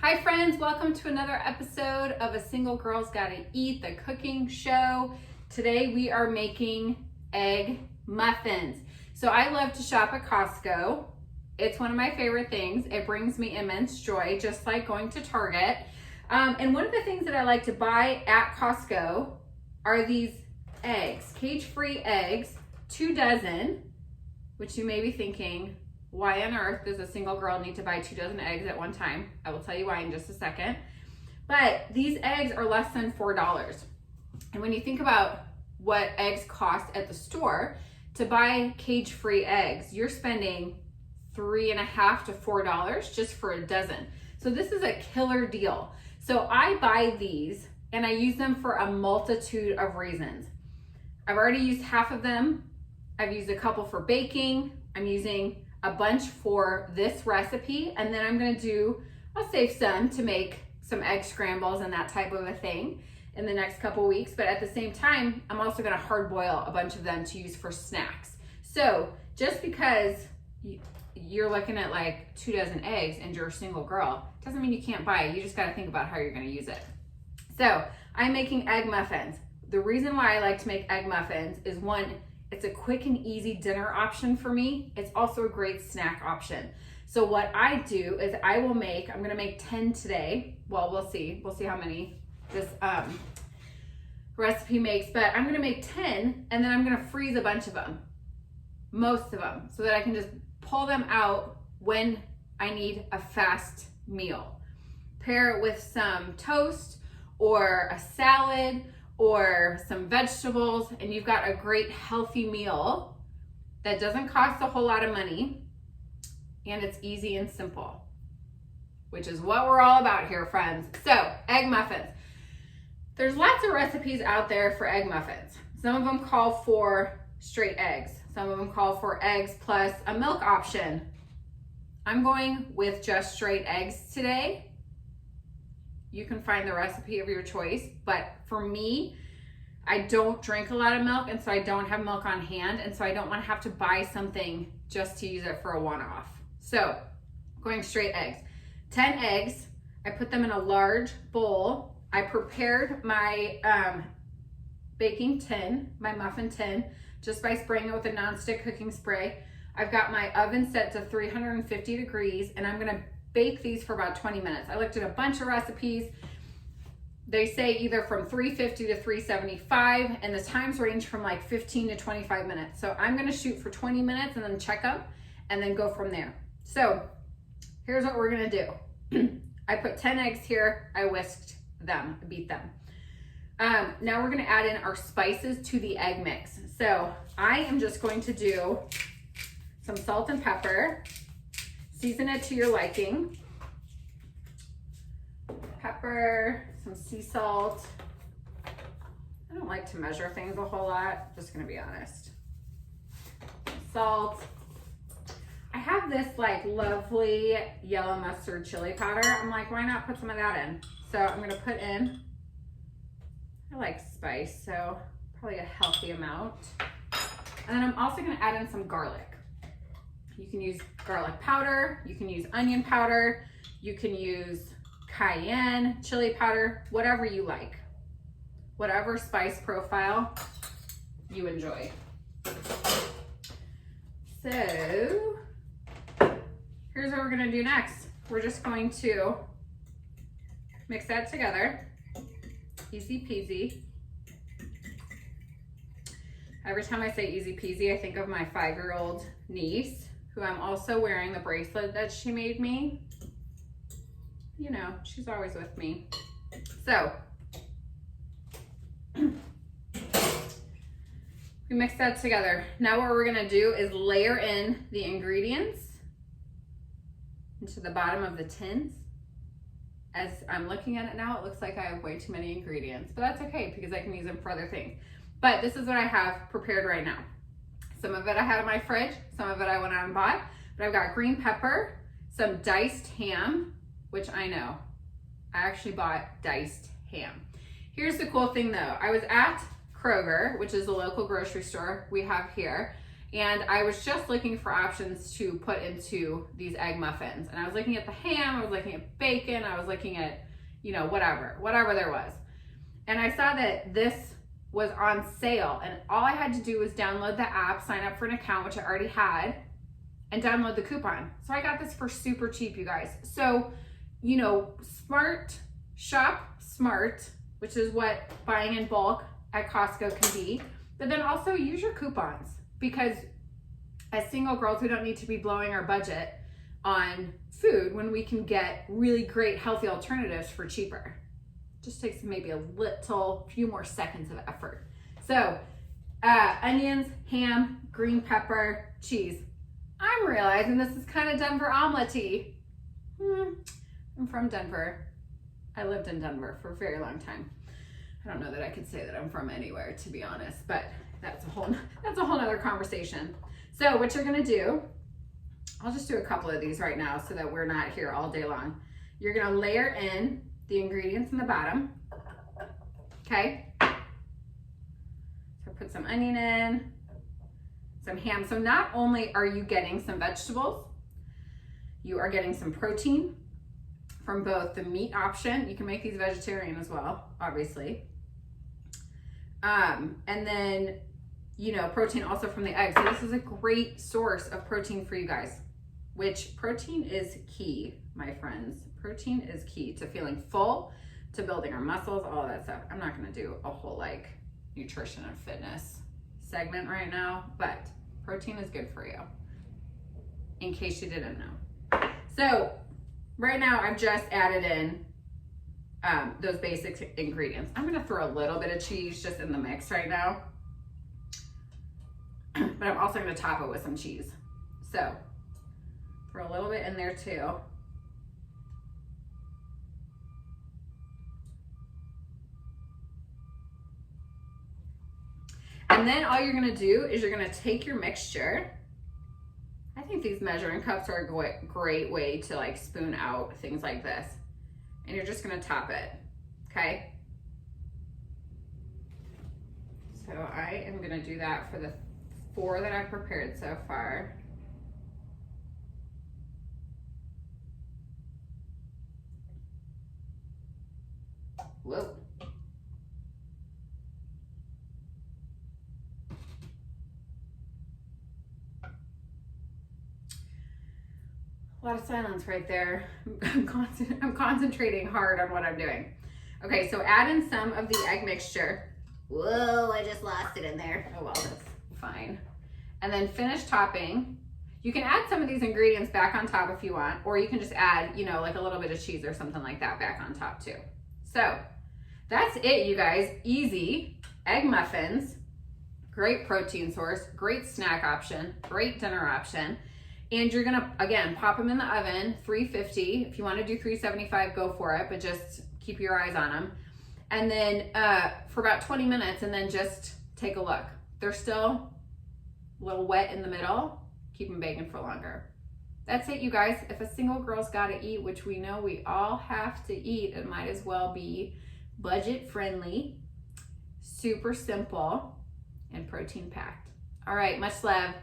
Hi friends, welcome to another episode of A Single Girl's Gotta Eat, the cooking show. Today we are making egg muffins. So I love to shop at Costco. It's one of my favorite things. It brings me immense joy, just like going to Target. And one of the things that I like to buy at Costco are these eggs, cage-free eggs, 2 dozen, which you may be thinking, why on earth does a single girl need to buy 2 dozen eggs at one time? I will tell you why in just a second. But these eggs are less than $4. And when you think about what eggs cost at the store, to buy cage-free eggs, you're spending $3.50 to $4 just for a dozen. So this is a killer deal. So I buy these and I use them for a multitude of reasons. I've already used half of them. I've used a couple for baking. I'm using a bunch for this recipe, and then I'll save some to make some egg scrambles and that type of a thing in the next couple weeks. But at the same time, I'm also gonna hard boil a bunch of them to use for snacks. So just because you're looking at like 2 dozen eggs and you're a single girl, doesn't mean you can't buy it. You just gotta think about how you're gonna use it. So I'm making egg muffins. The reason why I like to make egg muffins is one, it's a quick and easy dinner option for me. It's also a great snack option. So what I do is I'm gonna make 10 today. Well, we'll see how many this recipe makes, but I'm gonna make 10 and then I'm gonna freeze a bunch of them, most of them, so that I can just pull them out when I need a fast meal. Pair it with some toast or a salad or some vegetables, and you've got a great healthy meal that doesn't cost a whole lot of money, and it's easy and simple, which is what we're all about here, friends. So, egg muffins. There's lots of recipes out there for egg muffins. Some of them call for straight eggs. Some of them call for eggs plus a milk option. I'm going with just straight eggs today. You can find the recipe of your choice, but for me, I don't drink a lot of milk, and so I don't have milk on hand, and so I don't want to have to buy something just to use it for a one-off. So, going straight eggs. 10 eggs, I put them in a large bowl. I prepared my baking tin, my muffin tin, just by spraying it with a nonstick cooking spray. I've got my oven set to 350 degrees, and I'm gonna bake these for about 20 minutes. I looked at a bunch of recipes. They say either from 350 to 375, and the times range from like 15 to 25 minutes. So I'm gonna shoot for 20 minutes and then check up and then go from there. So here's what we're gonna do. I put 10 eggs here. I whisked them, beat them. Now we're gonna add in our spices to the egg mix. So I am just going to do some salt and pepper. Season it to your liking. Pepper, some sea salt. I don't like to measure things a whole lot, just gonna be honest. Salt. I have this like lovely yellow mustard chili powder. I'm like, why not put some of that in? So I'm gonna put in, I like spice, so probably a healthy amount. And then I'm also gonna add in some garlic. You can use garlic powder, you can use onion powder, you can use cayenne, chili powder, whatever you like. Whatever spice profile you enjoy. So, here's what we're gonna do next. We're just going to mix that together. Easy peasy. Every time I say easy peasy, I think of my 5-year-old niece, who I'm also wearing the bracelet that she made me. You know, she's always with me. So, we mix that together. Now what we're gonna do is layer in the ingredients into the bottom of the tins. As I'm looking at it now, it looks like I have way too many ingredients, but that's okay because I can use them for other things. But this is what I have prepared right now. Some of it I had in my fridge, some of it I went out and bought, but I've got green pepper, some diced ham, which I know, I actually bought diced ham. Here's the cool thing though, I was at Kroger, which is a local grocery store we have here, And I was just looking for options to put into these egg muffins. And I was looking at the ham, I was looking at bacon, I was looking at, you know, whatever there was. And I saw that this was on sale, and all I had to do was download the app, sign up for an account, which I already had, and download the coupon. So I got this for super cheap, you guys. So, you know, shop smart, which is what buying in bulk at Costco can be, but then also use your coupons, because as single girls, we don't need to be blowing our budget on food when we can get really great healthy alternatives for cheaper. Just takes maybe a few more seconds of effort. So onions, ham, green pepper, cheese. I'm realizing this is kind of Denver omelette-y. I'm from Denver. I lived in Denver for a very long time. I don't know that I could say that I'm from anywhere, to be honest, but that's a whole nother conversation. So what you're gonna do, I'll just do a couple of these right now so that we're not here all day long. You're gonna layer in the ingredients in the bottom, okay? So put some onion in, some ham. So not only are you getting some vegetables, you are getting some protein from both the meat option. You can make these vegetarian as well, obviously. And then, you know, protein also from the egg. So this is a great source of protein for you guys, which protein is key, my friends. Protein is key to feeling full, to building our muscles, all of that stuff. I'm not gonna do a whole like nutrition and fitness segment right now, but protein is good for you, in case you didn't know. So right now I've just added in those basic ingredients. I'm gonna throw a little bit of cheese just in the mix right now, but I'm also gonna top it with some cheese. So throw a little bit in there too. And then all you're gonna do is you're gonna take your mixture. I think these measuring cups are a great way to like spoon out things like this. And you're just gonna top it, okay? So I am gonna do that for the 4 that I've prepared so far. Whoa. A lot of silence right there. I'm concentrating hard on what I'm doing. Okay, so add in some of the egg mixture. Whoa, I just lost it in there. Oh well, that's fine. And then finish topping. You can add some of these ingredients back on top if you want, or you can just add, you know, like a little bit of cheese or something like that back on top too. So that's it, you guys. Easy egg muffins, great protein source, great snack option, great dinner option. And you're gonna, again, pop them in the oven, 350. If you wanna do 375, go for it, but just keep your eyes on them. And then for about 20 minutes, and then just take a look. They're still a little wet in the middle. Keep them baking for longer. That's it, you guys. If a single girl's gotta eat, which we know we all have to eat, it might as well be budget friendly, super simple, and protein packed. All right, much love.